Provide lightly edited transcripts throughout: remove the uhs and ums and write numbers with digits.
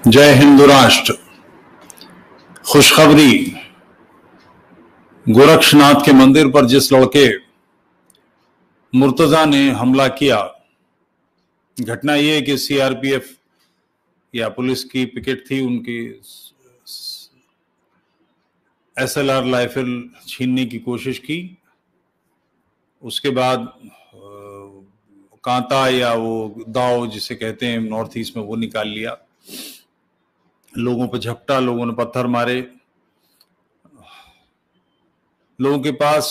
जय हिंद राष्ट्र। खुशखबरी, गोरक्षनाथ के मंदिर पर जिस लड़के मुर्तजा ने हमला किया, घटना यह है कि सीआरपीएफ या पुलिस की पिकेट थी, उनकी एसएलआर राइफल छीनने की कोशिश की। उसके बाद कांता या वो दाव जिसे कहते हैं नॉर्थ ईस्ट में, वो निकाल लिया। लोगों पर झपटा, लोगों ने पत्थर मारे। लोगों के पास,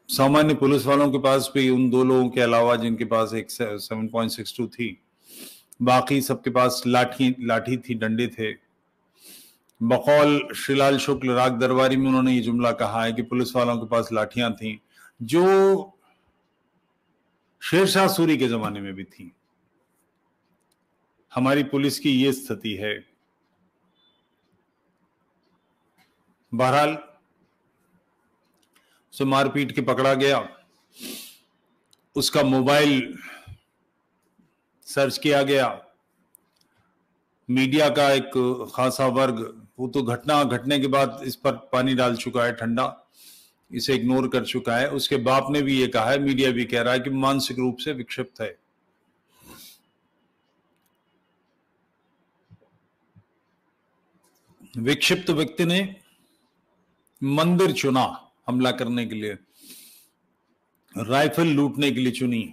सामान्य पुलिस वालों के पास भी, उन दो लोगों के अलावा जिनके पास एक 7.62 थी, बाकी सबके पास लाठी थी, डंडे थे। बकौल श्रीलाल शुक्ल राग दरबारी में उन्होंने ये जुमला कहा है कि पुलिस वालों के पास लाठियां थीं जो शेरशाह सूरी के जमाने में भी थी। हमारी पुलिस की ये स्थिति है। बहरहाल उसे मारपीट के पकड़ा गया, उसका मोबाइल सर्च किया गया। मीडिया का एक खासा वर्ग, वो तो घटना घटने के बाद इस पर पानी डाल चुका है, ठंडा, इसे इग्नोर कर चुका है। उसके बाप ने भी ये कहा है, मीडिया भी कह रहा है कि मानसिक रूप से विक्षिप्त है। विक्षिप्त व्यक्ति ने मंदिर चुना हमला करने के लिए, राइफल लूटने के लिए चुनी।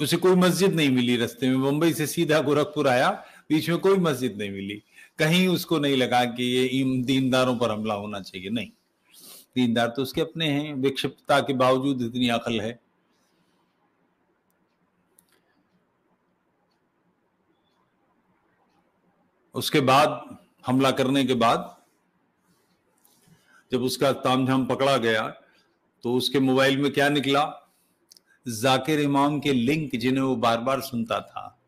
उसे कोई मस्जिद नहीं मिली रास्ते में, मुंबई से सीधा गोरखपुर आया, बीच में कोई मस्जिद नहीं मिली। कहीं उसको नहीं लगा कि ये दीनदारों पर हमला होना चाहिए। नहीं, दीनदार तो उसके अपने हैं। विक्षिप्तता के बावजूद इतनी अकल है। उसके बाद, हमला करने के बाद, जब उसका तामझाम पकड़ा गया तो उसके मोबाइल में क्या निकला? जाकिर इमाम के लिंक, जिन्हें वो बार बार सुनता था,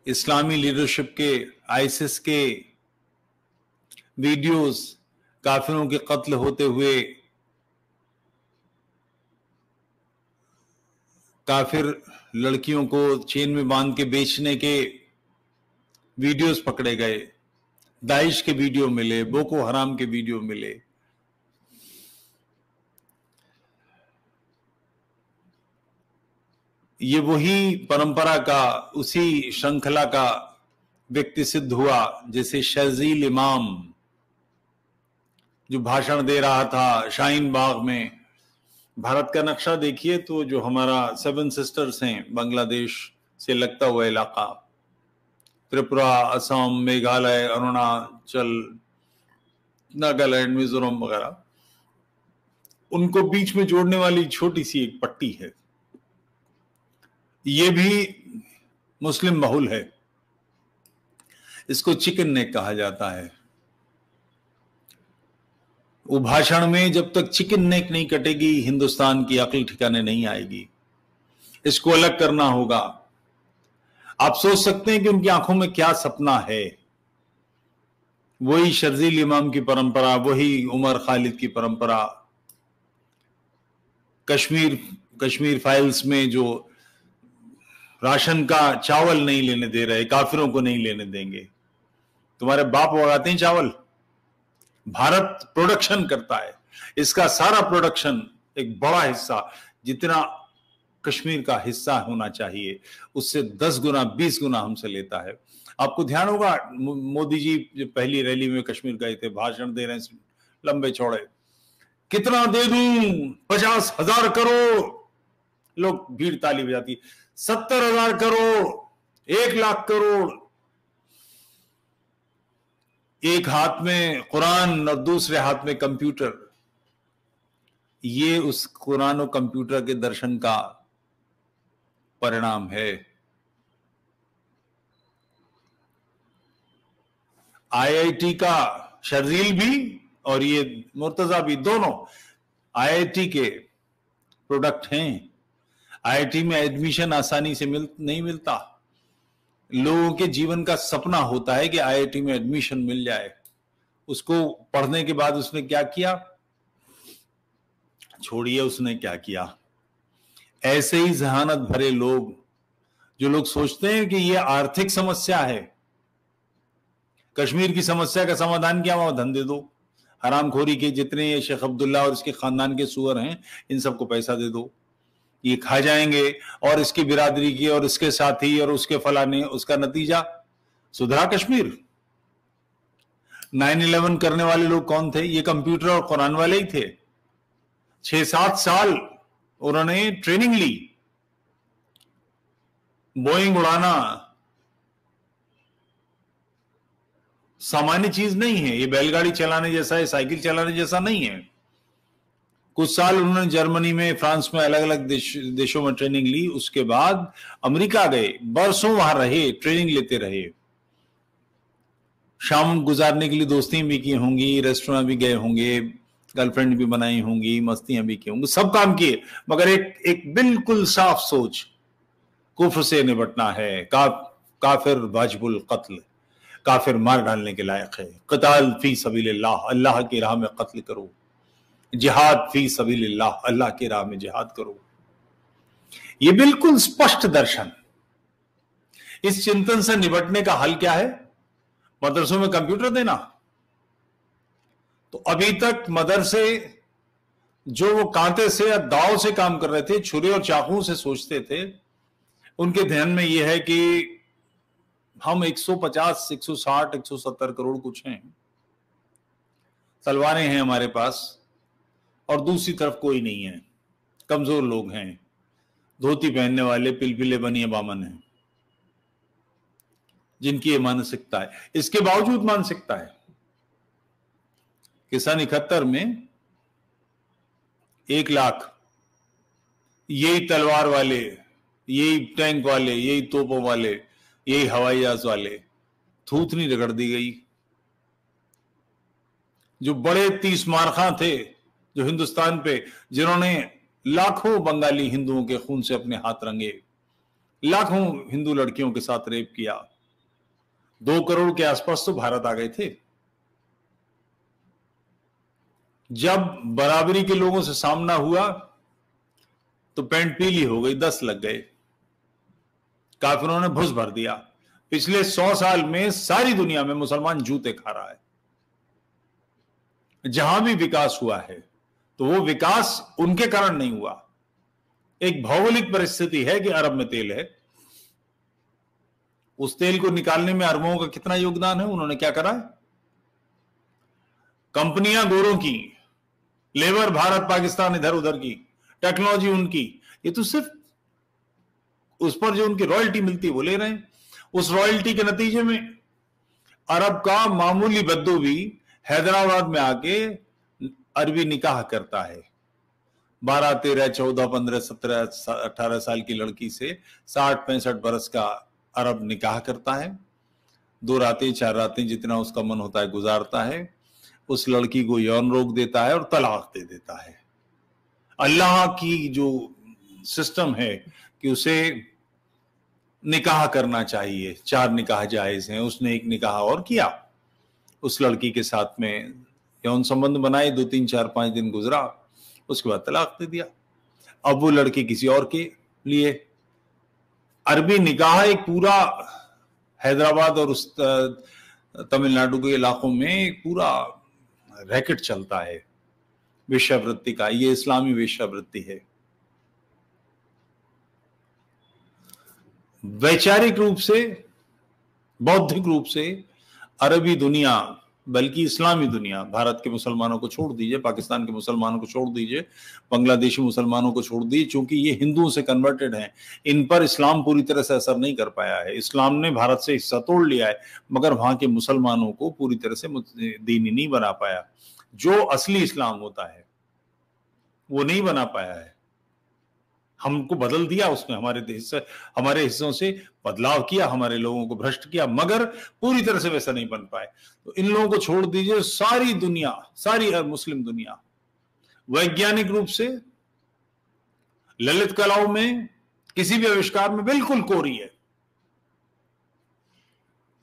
इस्लामी लीडरशिप के, आईसिस के वीडियोस, काफिरों के कत्ल होते हुए, काफिर लड़कियों को चेन में बांध के बेचने के वीडियोस पकड़े गए। दाइश के वीडियो मिले, बोको हराम के वीडियो मिले। ये वही परंपरा का, उसी श्रृंखला का व्यक्ति सिद्ध हुआ जैसे शर्जील इमाम, जो भाषण दे रहा था शाहीन बाग में। भारत का नक्शा देखिए तो जो हमारा 7 सिस्टर्स हैं, बांग्लादेश से लगता हुआ इलाका, त्रिपुरा, असम, मेघालय, अरुणाचल, नागालैंड, मिजोरम वगैरह, उनको बीच में जोड़ने वाली छोटी सी एक पट्टी है। ये भी मुस्लिम बहुल है। इसको चिकन नेक कहा जाता है। वो भाषण में जब तक चिकन नेक नहीं कटेगी, हिंदुस्तान की अकल ठिकाने नहीं आएगी। इसको अलग करना होगा। आप सोच सकते हैं कि उनकी आंखों में क्या सपना है। वही शर्जील इमाम की परंपरा, वही उमर खालिद की परंपरा। कश्मीर फाइल्स में जो राशन का चावल नहीं लेने दे रहे, काफिरों को नहीं लेने देंगे। तुम्हारे बाप उगाते हैं चावल, भारत प्रोडक्शन करता है। इसका सारा प्रोडक्शन, एक बड़ा हिस्सा, जितना कश्मीर का हिस्सा होना चाहिए, उससे 10 गुना 20 गुना हमसे लेता है। आपको ध्यान होगा, मोदी जी जो पहली रैली में कश्मीर गए थे, भाषण दे रहे हैं लंबे चौड़े, कितना दे दूं, 50,000 करोड़, लोग भीड़ ताली बजाती, 70,000 करोड़, 1 लाख करोड़। एक हाथ में कुरान और दूसरे हाथ में कंप्यूटर। ये उस कुरान और कंप्यूटर के दर्शन का परिणाम है। आईआईटी का शर्जील भी और ये मुर्तजा भी, दोनों आईआईटी के प्रोडक्ट हैं। आईआईटी में एडमिशन आसानी से नहीं मिलता। लोगों के जीवन का सपना होता है कि आईआईटी में एडमिशन मिल जाए। उसको पढ़ने के बाद उसने क्या किया, छोड़िए उसने क्या किया, ऐसे ही जहानत भरे लोग, जो लोग सोचते हैं कि ये आर्थिक समस्या है, कश्मीर की समस्या का समाधान क्या, वहां धंधे दो, हरामखोरी के जितने ये शेख अब्दुल्ला और इसके खानदान के सुअर हैं, इन सबको पैसा दे दो, ये खा जाएंगे, और इसकी बिरादरी की और इसके साथी और उसके फलाने, उसका नतीजा सुधरा कश्मीर। 9/11 करने वाले लोग कौन थे? ये कंप्यूटर और कुरान वाले ही थे। 6-7 साल उन्होंने ट्रेनिंग ली। बोइंग उड़ाना सामान्य चीज नहीं है, ये बैलगाड़ी चलाने जैसा है, साइकिल चलाने जैसा नहीं है। कुछ साल उन्होंने जर्मनी में, फ्रांस में, अलग अलग देशों में ट्रेनिंग ली। उसके बाद अमेरिका गए, बरसों वहां रहे, ट्रेनिंग लेते रहे। शाम गुजारने के लिए दोस्तियां भी की होंगी, रेस्टोरेंट भी गए होंगे, गर्लफ्रेंड भी बनाई होंगी, मस्तियां भी की होंगी, सब काम किए, मगर एक बिल्कुल साफ सोच, कुफ्र से निपटना है, काफिर वाजिबुल कत्ल, काफिर मार डालने के लायक है, क़िताल फी सबीलिल्लाह, अल्लाह की राह में कत्ल करो, जिहाद फी सबीलिल्लाह, अल्लाह की राह में जिहाद करो। ये बिल्कुल स्पष्ट दर्शन। इस चिंतन से निपटने का हल क्या है? मदरसों में कंप्यूटर देना। तो अभी तक मदरसे जो वो कांटे से या दाव से काम कर रहे थे, छुरे और चाकू से सोचते थे, उनके ध्यान में यह है कि हम 150, 160, 170 करोड़ कुछ हैं, तलवारें हैं हमारे पास, और दूसरी तरफ कोई नहीं है, कमजोर लोग हैं, धोती पहनने वाले पिलपिले बनिए बामन हैं, जिनकी ये मानसिकता है। इसके बावजूद मानसिकता है कि सन 71 में 1 लाख यही तलवार वाले, यही टैंक वाले, यही तोपों वाले, यही हवाई जहाज वाले, थूथनी रगड़ दी गई। जो बड़े 30 मारखा थे जो हिंदुस्तान पे, जिन्होंने लाखों बंगाली हिंदुओं के खून से अपने हाथ रंगे, लाखों हिंदू लड़कियों के साथ रेप किया, 2 करोड़ के आसपास तो भारत आ गए थे। जब बराबरी के लोगों से सामना हुआ तो पैंट पीली हो गई, 10 लग गए, काफिरों ने भुस भर दिया। पिछले 100 साल में सारी दुनिया में मुसलमान जूते खा रहा है। जहां भी विकास हुआ है तो वो विकास उनके कारण नहीं हुआ। एक भौगोलिक परिस्थिति है कि अरब में तेल है, उस तेल को निकालने में अरबों का कितना योगदान है? उन्होंने क्या करा है? कंपनियां गोरों की, लेबर भारत पाकिस्तान इधर उधर की, टेक्नोलॉजी उनकी, ये तो सिर्फ उस पर जो उनकी रॉयल्टी मिलती है वो ले रहे हैं। उस रॉयल्टी के नतीजे में अरब का मामूली बद्दू भी हैदराबाद में आके अरबी निकाह करता है। 12, 13, 14, 15, 17, 18 साल की लड़की से 60-65 बरस का अरब निकाह करता है। 2 रातें 4 रातें जितना उसका मन होता है गुजारता है, उस लड़की को यौन रोग देता है और तलाक दे देता है। अल्लाह की जो सिस्टम है कि उसे निकाह करना चाहिए, 4 निकाह जायज हैं, उसने 1 निकाह और किया, उस लड़की के साथ में यौन संबंध बनाए, 2, 3, 4, 5 दिन गुजरा, उसके बाद तलाक दे दिया। अब वो लड़की किसी और के लिए, अरबी निकाह एक पूरा हैदराबाद और उस तमिलनाडु के इलाकों में एक पूरा रैकेट चलता है वेश्यावृत्ति का। ये इस्लामी वेश्यावृत्ति है। वैचारिक रूप से, बौद्धिक रूप से अरबी दुनिया, बल्कि इस्लामी दुनिया, भारत के मुसलमानों को छोड़ दीजिए, पाकिस्तान के मुसलमानों को छोड़ दीजिए, बांग्लादेशी मुसलमानों को छोड़ दीजिए, क्योंकि ये हिंदुओं से कन्वर्टेड हैं, इन पर इस्लाम पूरी तरह से असर नहीं कर पाया है। इस्लाम ने भारत से हिस्सा तोड़ लिया है, मगर वहां के मुसलमानों को पूरी तरह से दीनी नहीं बना पाया। जो असली इस्लाम होता है वो नहीं बना पाया है। हमको बदल दिया उसने, हमारे हिस्सों से बदलाव किया, हमारे लोगों को भ्रष्ट किया, मगर पूरी तरह से वैसा नहीं बन पाए। तो इन लोगों को छोड़ दीजिए, सारी दुनिया, सारी मुस्लिम दुनिया वैज्ञानिक रूप से, ललित कलाओं में, किसी भी आविष्कार में बिल्कुल कोरी है।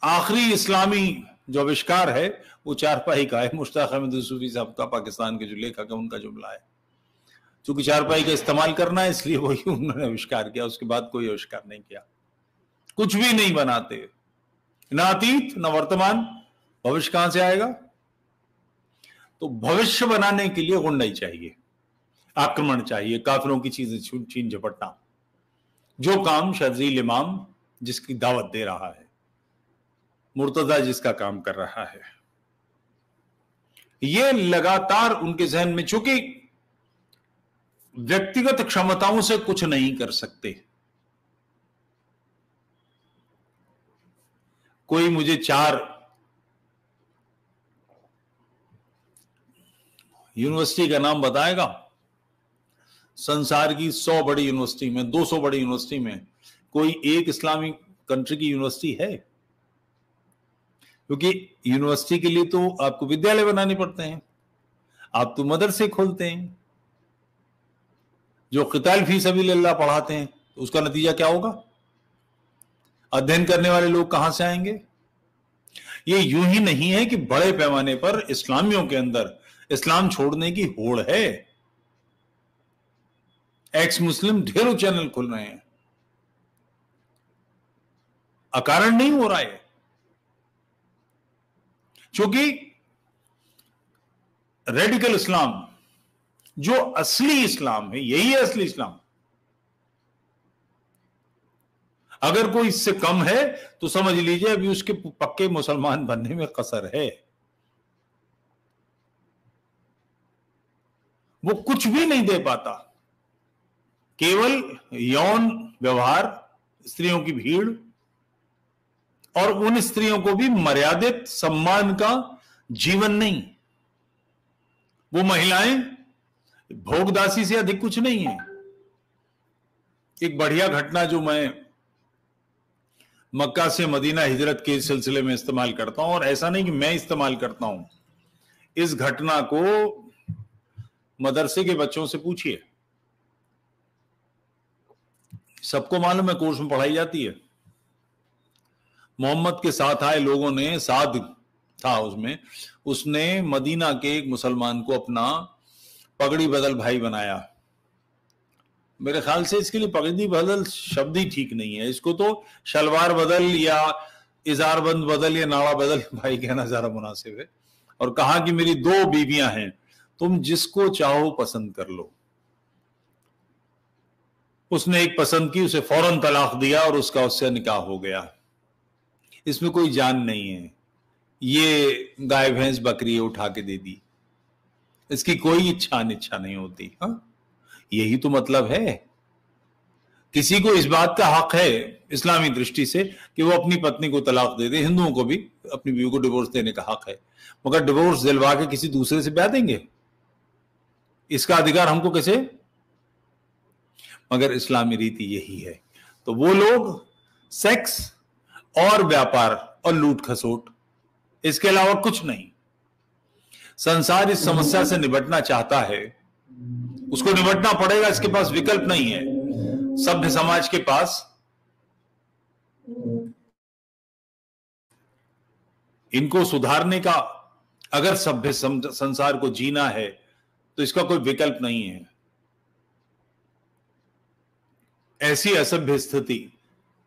आखिरी इस्लामी जो आविष्कार है वो चारपाई का है, मुश्ताक अहमद सूफी साहब का, पाकिस्तान के जो लेखक है उनका जुमला है। चूंकि चारपाई का इस्तेमाल करना है इसलिए वही उन्होंने आविष्कार किया, उसके बाद कोई आविष्कार नहीं किया। कुछ भी नहीं बनाते, ना अतीत ना वर्तमान, भविष्य कहां से आएगा? तो भविष्य बनाने के लिए गुंडाई चाहिए, आक्रमण चाहिए, काफिरों की चीजें छीन झपटना, जो काम शर्जील इमाम जिसकी दावत दे रहा है, मुर्तजा जिसका काम कर रहा है। ये लगातार उनके जहन में, चूंकि व्यक्तिगत क्षमताओं से कुछ नहीं कर सकते। कोई मुझे 4 यूनिवर्सिटी का नाम बताएगा? संसार की 100 बड़ी यूनिवर्सिटी में, 200 बड़ी यूनिवर्सिटी में कोई एक इस्लामिक कंट्री की यूनिवर्सिटी है? क्योंकि यूनिवर्सिटी के लिए तो आपको विद्यालय बनाने पड़ते हैं, आप तो मदरसे खोलते हैं, जो क़िताल फी सबीलिल्लाह पढ़ाते हैं, तो उसका नतीजा क्या होगा? अध्ययन करने वाले लोग कहां से आएंगे? ये यूं ही नहीं है कि बड़े पैमाने पर इस्लामियों के अंदर इस्लाम छोड़ने की होड़ है। एक्स मुस्लिम ढेरों चैनल खुल रहे हैं, अकारण नहीं हो रहा है, क्योंकि रेडिकल इस्लाम, जो असली इस्लाम है, यही है असली इस्लाम। अगर कोई इससे कम है तो समझ लीजिए अभी उसके पक्के मुसलमान बनने में कसर है। वो कुछ भी नहीं दे पाता, केवल यौन व्यवहार, स्त्रियों की भीड़, और उन स्त्रियों को भी मर्यादित सम्मान का जीवन नहीं। वो महिलाएं भोगदासी से अधिक कुछ नहीं है। एक बढ़िया घटना जो मैं मक्का से मदीना हिजरत के सिलसिले में इस्तेमाल करता हूं, और ऐसा नहीं कि मैं इस्तेमाल करता हूं, इस घटना को मदरसे के बच्चों से पूछिए, सबको मालूम है, कोर्स में पढ़ाई जाती है। मोहम्मद के साथ आए लोगों ने, साद था उसमें, उसने मदीना के एक मुसलमान को अपना पगड़ी बदल भाई बनाया। मेरे ख्याल से इसके लिए पगड़ी बदल शब्द ही ठीक नहीं है, इसको तो शलवार बदल या इजारबंद बदल या नाड़ा बदल भाई कहना ज्यादा मुनासिब है। और कहा कि मेरी 2 बीवियां हैं, तुम जिसको चाहो पसंद कर लो। उसने एक पसंद की, उसे फौरन तलाक दिया और उसका उससे निकाह हो गया। इसमें कोई जान नहीं है, ये गाय भैंस बकरी उठा के दे दी, इसकी कोई इच्छा अनिच्छा नहीं होती। हाँ, यही तो मतलब है। किसी को इस बात का हक है इस्लामी दृष्टि से कि वो अपनी पत्नी को तलाक दे दे, हिंदुओं को भी अपनी बीवी को डिवोर्स देने का हक है, मगर डिवोर्स दिलवा के किसी दूसरे से ब्याह देंगे, इसका अधिकार हमको कैसे? मगर इस्लामी रीति यही है। तो वो लोग सेक्स और व्यापार और लूट खसोट, इसके अलावा कुछ नहीं। संसार इस समस्या से निपटना चाहता है, उसको निपटना पड़ेगा, इसके पास विकल्प नहीं है। सभ्य समाज के पास इनको सुधारने का, अगर सभ्य संसार को जीना है तो इसका कोई विकल्प नहीं है। ऐसी असभ्य स्थिति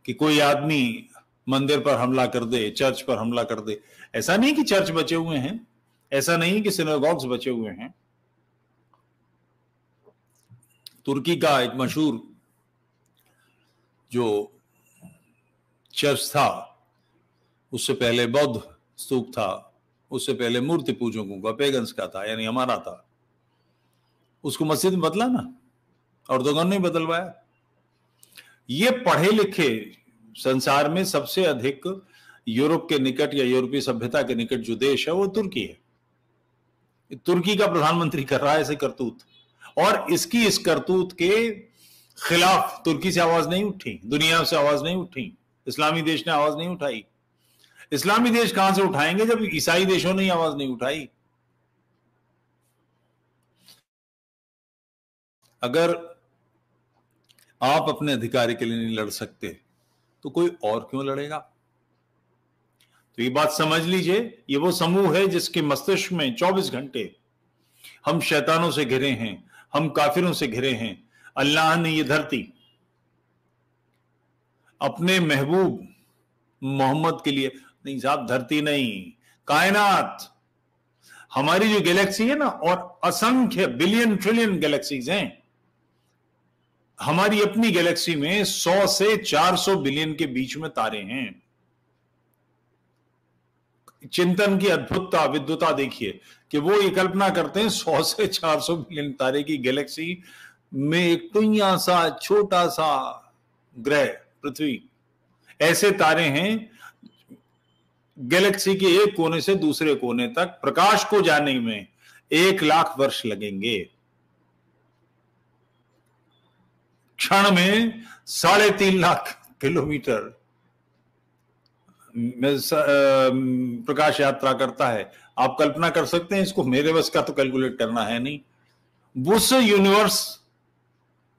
कि कोई आदमी मंदिर पर हमला कर दे, चर्च पर हमला कर दे, ऐसा नहीं कि चर्च बचे हुए हैं, ऐसा नहीं कि सिनेगॉग्स बचे हुए हैं। तुर्की का एक मशहूर जो चर्च था, उससे पहले बौद्ध स्तूप था, उससे पहले मूर्ति पूजकों का, पेगन्स का था, यानी हमारा था, उसको मस्जिद में बदला ना, अर्दोगन ने बदलवाया। ये पढ़े लिखे संसार में सबसे अधिक यूरोप के निकट या यूरोपीय सभ्यता के निकट जो देश है वो तुर्की है। तुर्की का प्रधानमंत्री कर रहा है ऐसे करतूत, और इसकी इस करतूत के खिलाफ तुर्की से आवाज नहीं उठी, दुनिया से आवाज नहीं उठी, इस्लामी देश ने आवाज नहीं उठाई। इस्लामी देश कहां से उठाएंगे जब ईसाई देशों ने आवाज नहीं उठाई? अगर आप अपने अधिकार के लिए नहीं लड़ सकते तो कोई और क्यों लड़ेगा? तो ये बात समझ लीजिए, ये वो समूह है जिसके मस्तिष्क में 24 घंटे हम शैतानों से घिरे हैं, हम काफिरों से घिरे हैं। अल्लाह ने ये धरती अपने महबूब मोहम्मद के लिए, नहीं साहब धरती नहीं, कायनात, हमारी जो गैलेक्सी है ना, और असंख्य बिलियन ट्रिलियन गैलेक्सीज हैं। हमारी अपनी गैलेक्सी में 100 से 400 बिलियन के बीच में तारे हैं। चिंतन की अद्भुतता विद्वता देखिए कि वो ये कल्पना करते हैं 100 से 400 बिलियन तारे की गैलेक्सी में एक टुइया सा छोटा सा ग्रह पृथ्वी, ऐसे तारे हैं गैलेक्सी के एक कोने से दूसरे कोने तक प्रकाश को जाने में 1,00,000 वर्ष लगेंगे। क्षण में 3.5 लाख किलोमीटर में प्रकाश यात्रा करता है। आप कल्पना कर सकते हैं इसको? मेरे बस का तो कैलकुलेट करना है नहीं। उस यूनिवर्स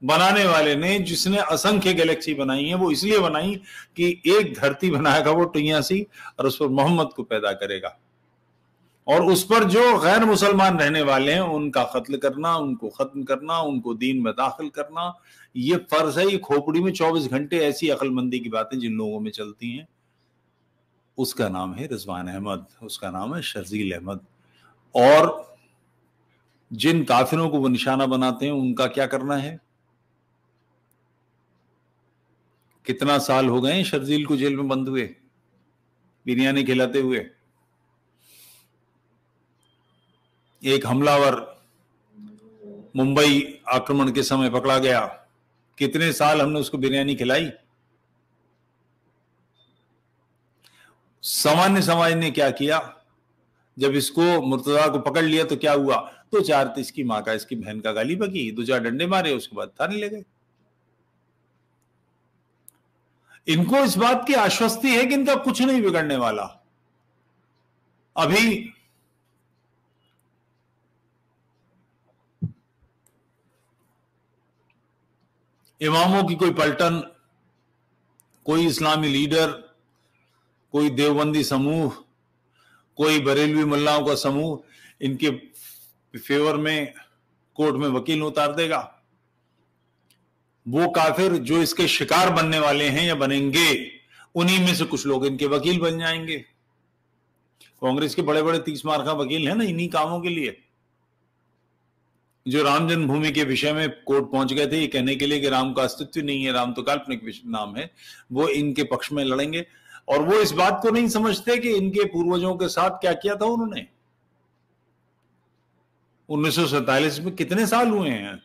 बनाने वाले ने, जिसने असंख्य गैलेक्सी बनाई है, वो इसलिए बनाई कि एक धरती बनाएगा वो टुइया सी, और उस पर मोहम्मद को पैदा करेगा, और उस पर जो गैर मुसलमान रहने वाले हैं उनका कत्ल करना, उनको खत्म करना, उनको दीन में दाखिल करना, ये फर्ज है। ये खोपड़ी में 24 घंटे ऐसी अक्लमंदी की बातें जिन लोगों में चलती हैं, उसका नाम है रिजवान अहमद, उसका नाम है शर्जील अहमद। और जिन काफिरों को वो निशाना बनाते हैं उनका क्या करना है? कितना साल हो गए शर्जील को जेल में बंद हुए, बिरयानी खिलाते हुए? एक हमलावर मुंबई आक्रमण के समय पकड़ा गया, कितने साल हमने उसको बिरयानी खिलाई? सामान्य समाज ने क्या किया? जब इसको मुर्तजा को पकड़ लिया तो क्या हुआ? 2-4 तो इसकी माँ का, इसकी बहन का गाली बकी, 2-4 डंडे मारे, उसके बाद थाने ले गए। इनको इस बात की आश्वस्ति है कि इनका कुछ नहीं बिगड़ने वाला। अभी इमामों की कोई पलटन, कोई इस्लामी लीडर, कोई देवबंदी समूह, कोई बरेलवी मुल्लाओं का समूह इनके फेवर में कोर्ट में वकील उतार देगा। वो काफिर जो इसके शिकार बनने वाले हैं या बनेंगे, उन्हीं में से कुछ लोग इनके वकील बन जाएंगे। कांग्रेस के बड़े बड़े 30 मार्का वकील हैं ना इन्हीं कामों के लिए, जो राम जन्मभूमि के विषय में कोर्ट पहुंच गए थे ये कहने के लिए कि राम का अस्तित्व नहीं है, राम तो काल्पनिक नाम है, वो इनके पक्ष में लड़ेंगे। और वो इस बात को नहीं समझते कि इनके पूर्वजों के साथ क्या किया था उन्होंने। 1947 में कितने साल हुए हैं,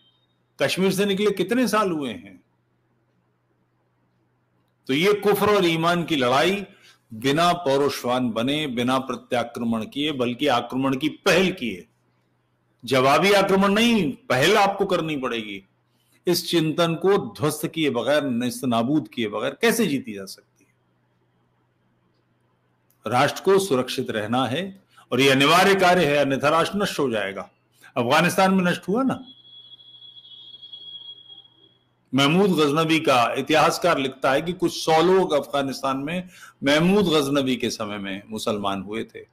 कश्मीर से निकले कितने साल हुए हैं। तो ये कुफ्र और ईमान की लड़ाई बिना पौरुषवान बने, बिना प्रत्याक्रमण किए, बल्कि आक्रमण की पहल किए, जवाबी आक्रमण नहीं, पहल आपको करनी पड़ेगी। इस चिंतन को ध्वस्त किए बगैर, नेस्तनाबूद किए बगैर कैसे जीती जा सकती है? राष्ट्र को सुरक्षित रहना है और यह अनिवार्य कार्य है, अन्यथा राष्ट्र नष्ट हो जाएगा। अफगानिस्तान में नष्ट हुआ ना। महमूद गजनवी का इतिहासकार लिखता है कि कुछ 100 लोग अफगानिस्तान में महमूद गजनवी के समय में मुसलमान हुए थे।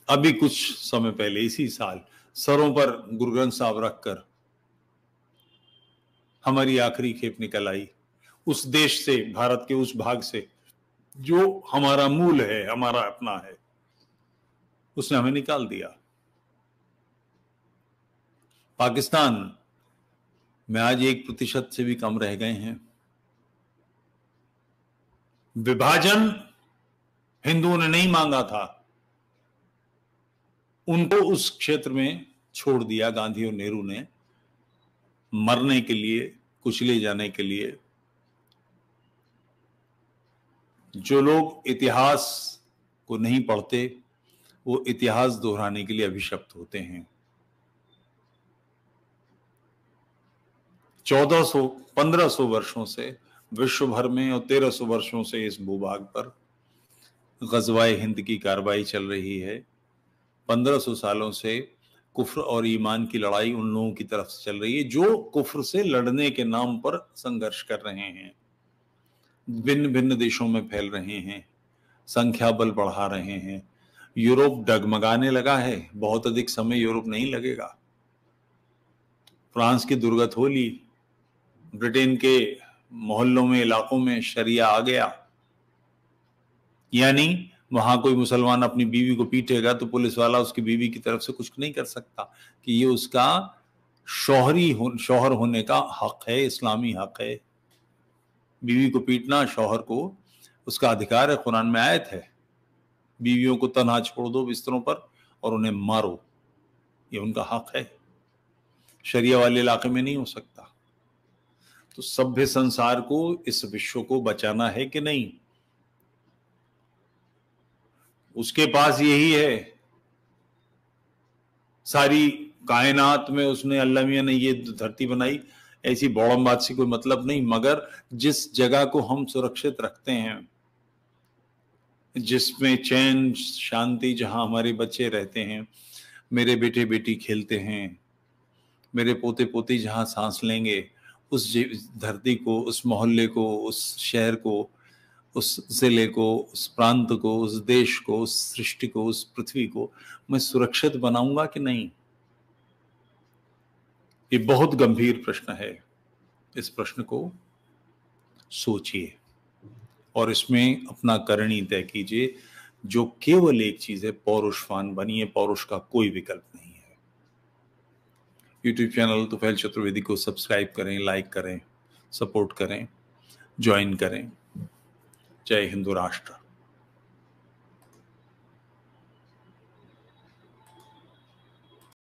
अभी कुछ समय पहले इसी साल सरों पर गुरु ग्रंथ साहब रखकर हमारी आखिरी खेप निकल आई उस देश से, भारत के उस भाग से जो हमारा मूल है, हमारा अपना है, उसने हमें निकाल दिया। पाकिस्तान में आज 1% से भी कम रह गए हैं। विभाजन हिंदुओं ने नहीं मांगा था, उनको उस क्षेत्र में छोड़ दिया गांधी और नेहरू ने, मरने के लिए, कुचले जाने के लिए। जो लोग इतिहास को नहीं पढ़ते वो इतिहास दोहराने के लिए अभिशप्त होते हैं। 1400-1500 वर्षों से विश्व भर में और 1300 वर्षों से इस भूभाग पर गज़वाए हिंद की कार्रवाई चल रही है। 1500 सालों से कुफ्र और ईमान की लड़ाई उन लोगों की तरफ से चल रही है जो कुफ्र से लड़ने के नाम पर संघर्ष कर रहे हैं, भिन्न भिन्न देशों में फैल रहे हैं, संख्या बल बढ़ा रहे हैं। यूरोप डगमगाने लगा है, बहुत अधिक समय यूरोप नहीं लगेगा। फ्रांस की दुर्गत हो ली, ब्रिटेन के मोहल्लों में, इलाकों में शरिया आ गया, यानी वहां कोई मुसलमान अपनी बीवी को पीटेगा तो पुलिस वाला उसकी बीवी की तरफ से कुछ नहीं कर सकता कि ये उसका शौहर होने का हक है, इस्लामी हक है। बीवी को पीटना शौहर को उसका अधिकार है, कुरान में आयत है, बीवियों को तन्हा छोड़ दो बिस्तरों पर और उन्हें मारो, ये उनका हक है। शरिया वाले इलाके में नहीं हो सकता। तो सभ्य संसार को, इस विश्व को बचाना है कि नहीं, उसके पास यही है। सारी कायनात में उसने, अल्लाह मियां ने ये धरती बनाई, ऐसी बौड़म बात से कोई मतलब नहीं, मगर जिस जगह को हम सुरक्षित रखते हैं, जिसमें चैन शांति, जहां हमारे बच्चे रहते हैं, मेरे बेटे बेटी खेलते हैं, मेरे पोते पोती जहां सांस लेंगे, उस धरती को, उस मोहल्ले को, उस शहर को, उस जिले को, उस प्रांत को, उस देश को, उस सृष्टि को, उस पृथ्वी को मैं सुरक्षित बनाऊंगा कि नहीं? ये बहुत गंभीर प्रश्न है। इस प्रश्न को सोचिए और इसमें अपना करणी तय कीजिए। जो केवल एक चीज है, पौरुषवान बनिए। पौरुष का कोई विकल्प नहीं है। यूट्यूब चैनल तुफैल चतुर्वेदी को सब्सक्राइब करें, लाइक करें, सपोर्ट करें, ज्वाइन करें। जय हिंदू राष्ट्र।